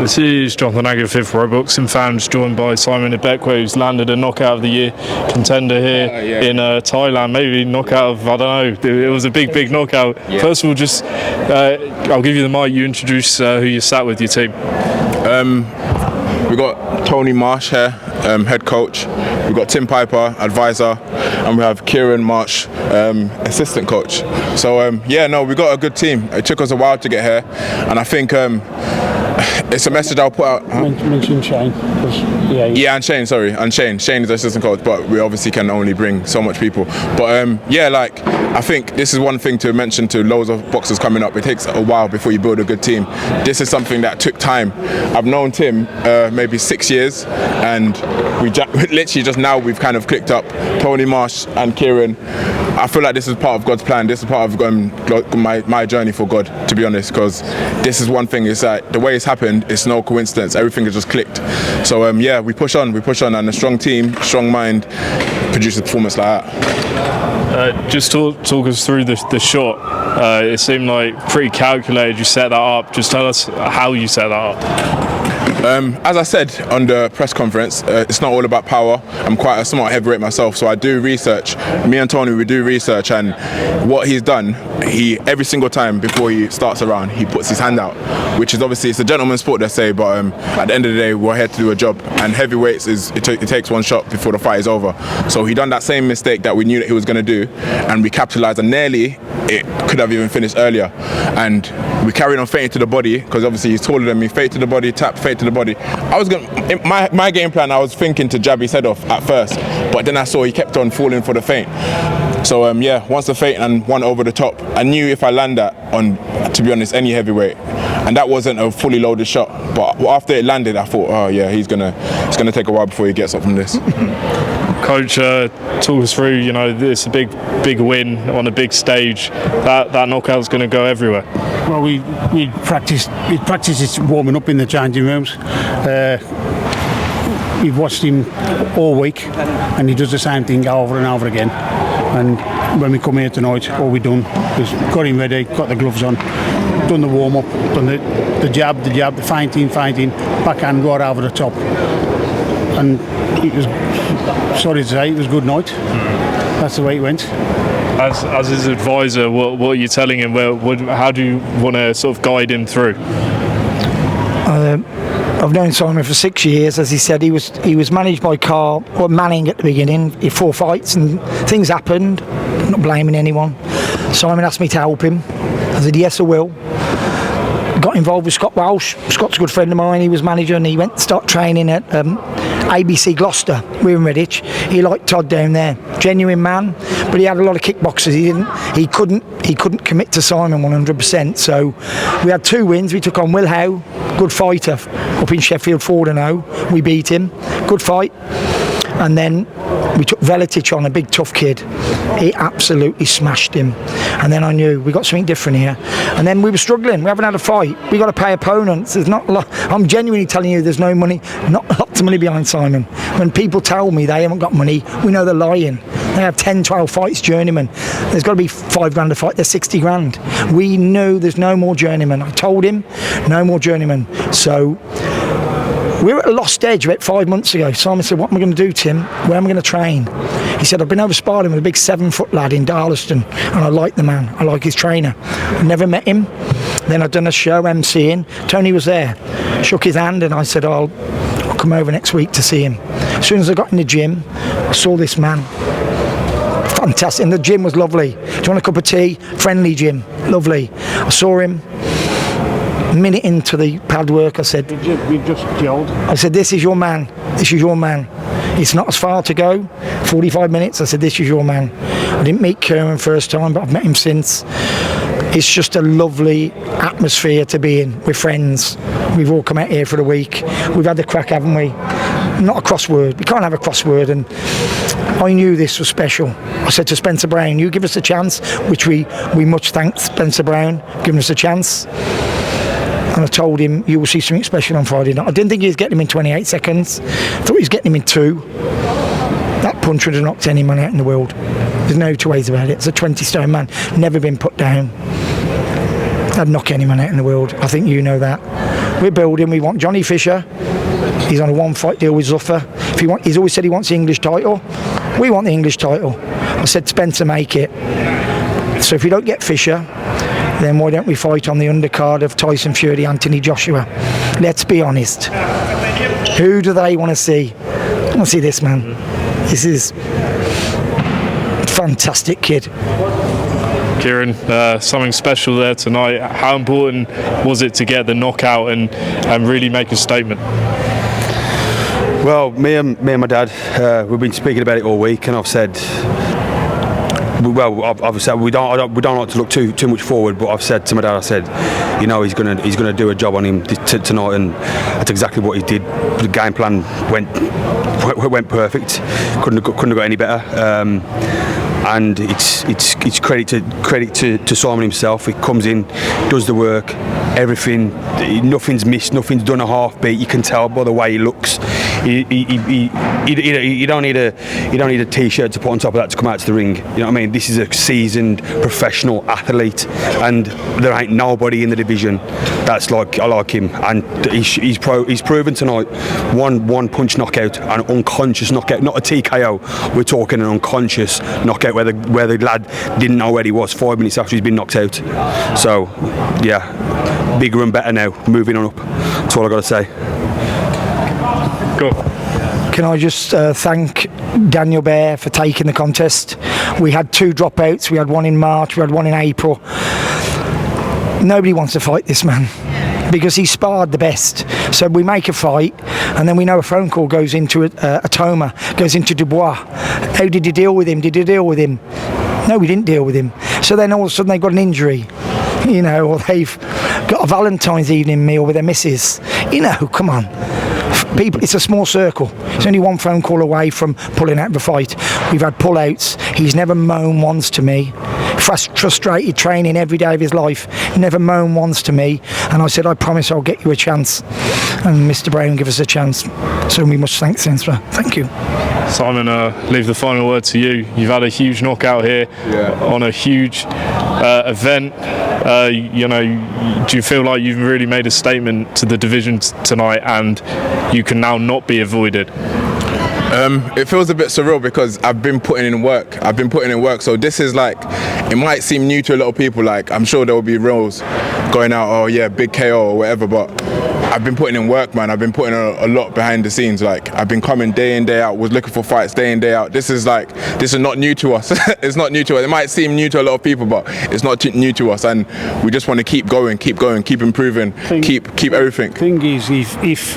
This is Jonathan Agger, fifth Pro Boxing fans, joined by Simon Ibekwe, who's landed a knockout of the year contender here in Thailand. Maybe knockout of, I don't know, it was a big knockout. Yeah. First of all, just I'll give you the mic, you introduce who you sat with, your team. We got Tony Marsh here, head coach. We've got Tim Piper, advisor, and we have Kieran Marsh, assistant coach. So we got a good team. It took us a while to get here, and I think it's a message I'll put out. Mention Shane. And Shane, sorry. And Shane is the assistant coach, but we obviously can only bring so much people. But I think this is one thing to mention to loads of boxers coming up. It takes a while before you build a good team. This is something that took time. I've known Tim maybe 6 years, and we literally just now we've kind of clicked up. Tony Marsh and Kieran. I feel like this is part of God's plan. This is part of my journey for God, to be honest, because this is one thing. It's like the way it's happened, it's no coincidence. Everything has just clicked. So we push on, and a strong team, strong mind produces a performance like that. Just talk us through the shot. It seemed like pretty calculated. You set that up. Just tell us how you set that up. As I said on the press conference, it's not all about power. I'm quite a smart heavyweight myself, so I do research. Me and Tony, we do research, and what he's done, every single time before he starts a round, he puts his hand out, which is obviously, it's a gentleman's sport, they say, but at the end of the day, we're here to do a job, and heavyweights, it takes one shot before the fight is over. So he done that same mistake that we knew that he was going to do, and we capitalised, and nearly it could have even finished earlier. And we carried on feinting to the body, because obviously he's taller than me. Feint to the body, tap, feint to the body. I was my game plan, I was thinking to jab his head off at first, but then I saw he kept on falling for the feint. So once the feint and one over the top, I knew if I land that on, to be honest, any heavyweight, and that wasn't a fully loaded shot, but after it landed, I thought, oh yeah, it's gonna take a while before he gets up from this. Coach, talk us through, it's a big win on a big stage. That knockout's going to go everywhere. Well, we practiced it warming up in the changing rooms. We've watched him all week, and he does the same thing over and over again. And when we come here tonight, all we've done is got him ready, got the gloves on, done the warm-up, done the jab, the feinting, backhand right over the top. And it was, sorry to say, it was a good night. That's the way it went. As his advisor, what are you telling him? How do you want to sort of guide him through? I've known Simon for 6 years. As he said, he was managed by Manning at the beginning. He had 4 fights and things happened. I'm not blaming anyone. Simon asked me to help him. I said yes, I will. Got involved with Scott Walsh. Scott's a good friend of mine. He was manager, and he went to start training at ABC Gloucester. We're in Redditch. He liked Todd down there. Genuine man, but he had a lot of kickboxers. He couldn't commit to Simon 100%. So we had 2 wins. We took on Will Howe, good fighter, up in Sheffield, 4-0. We beat him. Good fight. And then we took Veletic on, a big tough kid. He absolutely smashed him. And then I knew we got something different here. And then we were struggling. We haven't had a fight. We got to pay opponents. There's not a lot. I'm genuinely telling you, there's no money, not lots of money behind Simon. When people tell me they haven't got money, we know they're lying. They have 10, 12 fights, journeyman. There's got to be $5 a fight. There's 60 grand. We knew there's no more journeyman. I told him, no more journeyman. So we were at a lost edge about 5 months ago. Simon said, what am I going to do, Tim? Where am I going to train? He said, I've been over sparring with a big 7-foot lad in Darlaston, and I like the man. I like his trainer. I've never met him. Then I'd done a show emceeing. Tony was there. Shook his hand, and I said, I'll come over next week to see him. As soon as I got in the gym, I saw this man. Fantastic. And the gym was lovely. Do you want a cup of tea? Friendly gym. Lovely. I saw him. A minute into the pad work, I said, we just gelled. I said, this is your man. This is your man. It's not as far to go. 45 minutes. I said, this is your man. I didn't meet Kieran first time, but I've met him since. It's just a lovely atmosphere to be in. We're friends. We've all come out here for the week. We've had the crack, haven't we? Not a crossword. We can't have a crossword. And I knew this was special. I said to Spencer Brown, you give us a chance, which we much thanked Spencer Brown giving us a chance. And I told him, you will see something special on Friday night. I didn't think he was getting him in 28 seconds. I thought he was getting him in 2. That punch would have knocked any man out in the world. There's no 2 ways about it. It's a 20-stone man, never been put down. I'd knock any man out in the world. I think you know that. We're building. We want Johnny Fisher. He's on a one-fight deal with Zuffa. He's always said he wants the English title. We want the English title. I said, Spencer, make it. So if we don't get Fisher, then why don't we fight on the undercard of Tyson Fury, Anthony Joshua? Let's be honest. Who do they want to see? I want to see this man. This is a fantastic kid. Kieran, something special there tonight. How important was it to get the knockout and really make a statement? Well, me and my dad, we've been speaking about it all week, and I've said, well, obviously we don't like to look too much forward, but I've said to my dad, I said, you know, he's gonna do a job on him tonight, and that's exactly what he did. The game plan went perfect. Couldn't have got any better. And it's credit to Simon himself. He comes in, does the work, everything. Nothing's missed, nothing's done a half beat. You can tell by the way he looks. You don't need a t-shirt to put on top of that to come out to the ring. You know what I mean? This is a seasoned professional athlete, and there ain't nobody in the division that's like him. And he's proven tonight. One punch knockout, an unconscious knockout, not a TKO. We're talking an unconscious knockout where the lad didn't know where he was 5 minutes after he's been knocked out. So yeah, bigger and better now. Moving on up. That's all I got to say. Go. Can I just thank Daniel Baer for taking the contest. We had 2 dropouts. We had one in March, we had one in April. Nobody wants to fight this man because he sparred the best. So we make a fight, and then we know a phone call goes into a Toma, goes into Dubois. How did you deal with him? Did you deal with him? No, we didn't deal with him. So then all of a sudden they've got an injury, you know, or they've got a Valentine's evening meal with their missus. You know, come on. People, it's a small circle. It's only one phone call away from pulling out of a fight. We've had pull-outs. He's never moaned once to me. Frustrated training every day of his life. Never moaned once to me. And I said, I promise I'll get you a chance. And Mr. Brown gave us a chance. So we must thank Sensra. Thank you. Simon, leave the final word to you. You've had a huge knockout here on a huge event. You know, do you feel like you've really made a statement to the division tonight, and you can now not be avoided? It feels a bit surreal because I've been putting in work. So this is like, it might seem new to a lot of people. Like, I'm sure there will be reels going out, oh yeah, big KO or whatever, but I've been putting in work, man. I've been putting a lot behind the scenes. Like, I've been coming day in, day out, was looking for fights day in, day out. This is not new to us. It's not new to us. It might seem new to a lot of people, but it's not new to us. And we just want to keep going, keep improving, keep everything. Thing is, if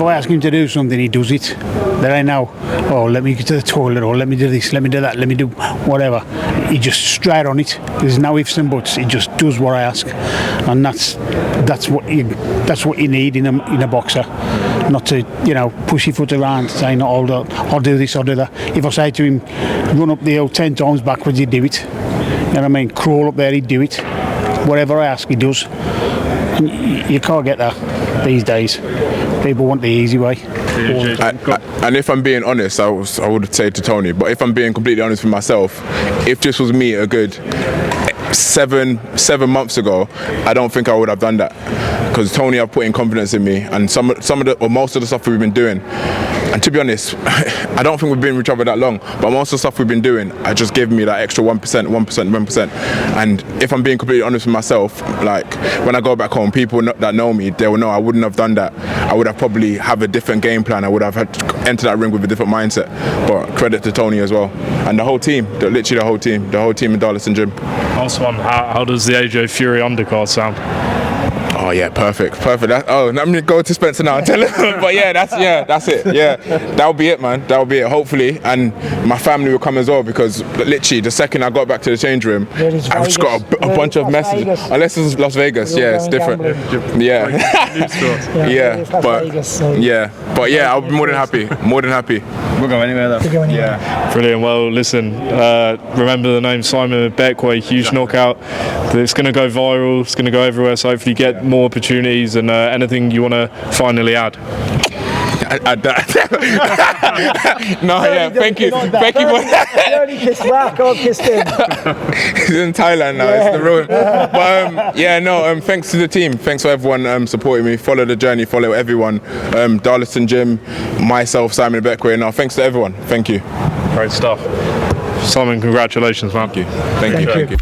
I ask him to do something, he does it. There ain't no, oh, let me get to the toilet, or let me do this, let me do that, let me do whatever. He just straight on it. There's no ifs and buts. He just does what I ask, and that's what you need in a boxer. Not to, you know, push your foot around saying, oh, I'll do this, I'll do that. If I say to him, run up the hill 10 times backwards, he'd do it. You know what I mean? Crawl up there, he'd do it. Whatever I ask, he does. And you can't get that these days. People want the easy way. And if I'm being honest, I would say to Tony, but if I'm being completely honest with myself, if this was me a good 7 months ago, I don't think I would have done that, because Tony have put in confidence in me, and most of the stuff we've been doing. And to be honest, I don't think we've been with each other that long, but most of the stuff we've been doing, I just give me that extra 1%. And if I'm being completely honest with myself, like, when I go back home, people that know me, they will know I wouldn't have done that. I would have probably have a different game plan. I would have had to enter that ring with a different mindset. But credit to Tony as well, and the whole team, literally the whole team in Darlington Gym. Last one. How does the AJ Fury undercard sound? Oh yeah, perfect. I'm gonna go to Spencer now and tell him. But that's it. Yeah, that'll be it, man. That'll be it. Hopefully, and my family will come as well, because literally the second I got back to the change room, I've just got a bunch of messages. Vegas. Unless it's Las Vegas, it's different. Yeah, but I'll be more than happy. We'll go anywhere though. Yeah. Brilliant. Well, listen, remember the name Simon Ibekwe, huge knockout. It's going to go viral, it's going to go everywhere, so hopefully get more opportunities. And anything you want to finally add? No, yeah, thank you. Thank you. You only kissed Wach, I've kissed him. He's in Thailand now, it's the road. But thanks to the team. Thanks for everyone supporting me. Follow the journey, follow everyone. Darlington Jim, myself, Simon Ibekwe. Now, thanks to everyone. Thank you. Great stuff. Simon, congratulations, man. Thank you. Thank you.